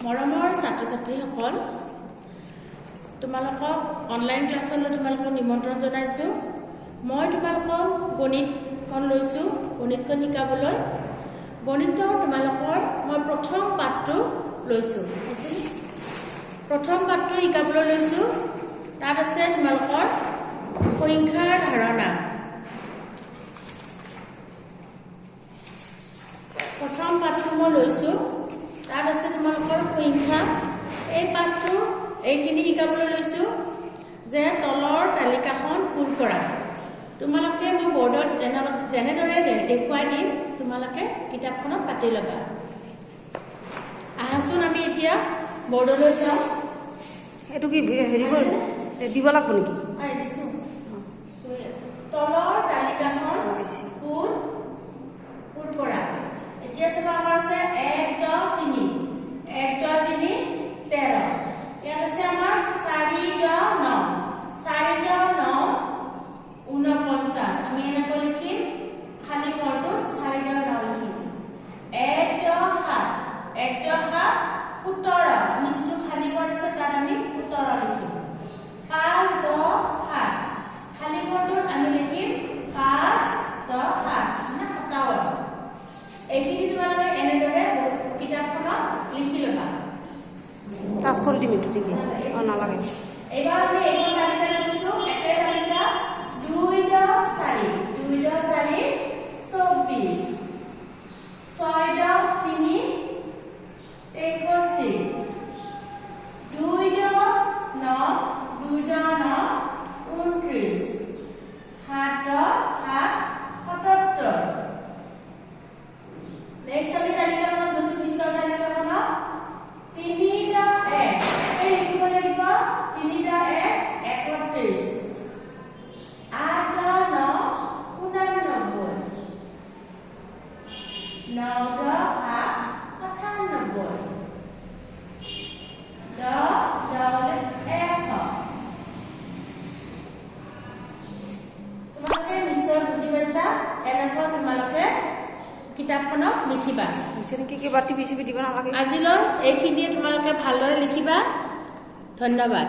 মৰমৰ ছাত্ৰ-ছাত্ৰীসকল, তোমালোকক অনলাইন ক্লাছলৈ তোমালোকক নিমন্ত্ৰণ জনাইছোঁ। মই তোমালোকক গণিতখন লৈছোঁ, গণিতখন শিকাবলৈ। গণিতৰ তোমালোকৰ মই প্ৰথম পাঠটো লৈছোঁ, প্ৰথম পাঠটো শিকাবলৈ লৈছোঁ। তাত আছে তোমালোকৰ সংখ্যাৰ ধাৰণা। প্ৰথম পাঠটো মই লৈছোঁ, তাত আছে তোমালোকৰ সংখ্যা। এই পাঠটো এইখিনি শিকাবলৈ লৈছোঁ যে তলৰ তালিকাখন পূৰ কৰা। তোমালোকে মই বৰ্ডত যেনেদৰে দেখুৱাই দিম, তোমালোকে কিতাপখনত পাতি ল'বা। আহাচোন আমি এতিয়া বৰ্ডলৈ যাওঁ। এইটো কি হেৰি দিব লাগিব নেকি? দিছোঁ। তলৰ তালিকাখন পূৰ কৰা। এতিয়া চাবা, আমাৰ আছে 1, 10, 3, 1, 10, 3, 13। ইয়াত আছে আমাৰ 4, 10, 9, 4, 10, 9, 49। আমি এনেকৈ লিখিম, খালী ঘৰটোত 4, 10, 9 লিখিম। 1, 10, 7, 1, 10, 7, 17। আমি যিটো খালী ঘৰ আছে তাত আমি 17 লিখিম। 5, 10, 7, খালী ঘৰটোত আমি লিখিম 5, 10, 7, 57। এইখিনি তোমালোকে এনেদৰে কিতাপখনত লিখি ল'বা। ক্লাছ কৰি দিম এইটো নেকি? নালাগে। এইবাৰ আমি এইখন তালিকা লৈছোঁ, একে তালিকা 2, 10, 4, 2, 10, 4, 24, 6, 10, 3, 63, 2, 10, 9, 2, 10, 9, 29, 7, 10, 7, 77। নেক্সট আমি তালিকাখনত গৈছোঁ, পিছৰ তালিকাখনত 3, 10, 1, একে লিখিব লাগিব। 3, 10, 1, 31, 8, 10, 9, 89, 9, 10, 8, 98, 10, 10, 100। তোমালোকে নিশ্চয় বুজি পাইছা। এনেকৈ তোমালোকে কিতাপখনত লিখিবা। কিবা টিভি চিভি দিব নালাগে। আজিলৈ এইখিনিয়ে তোমালোকে ভালদৰে লিখিবা। ধন্যবাদ।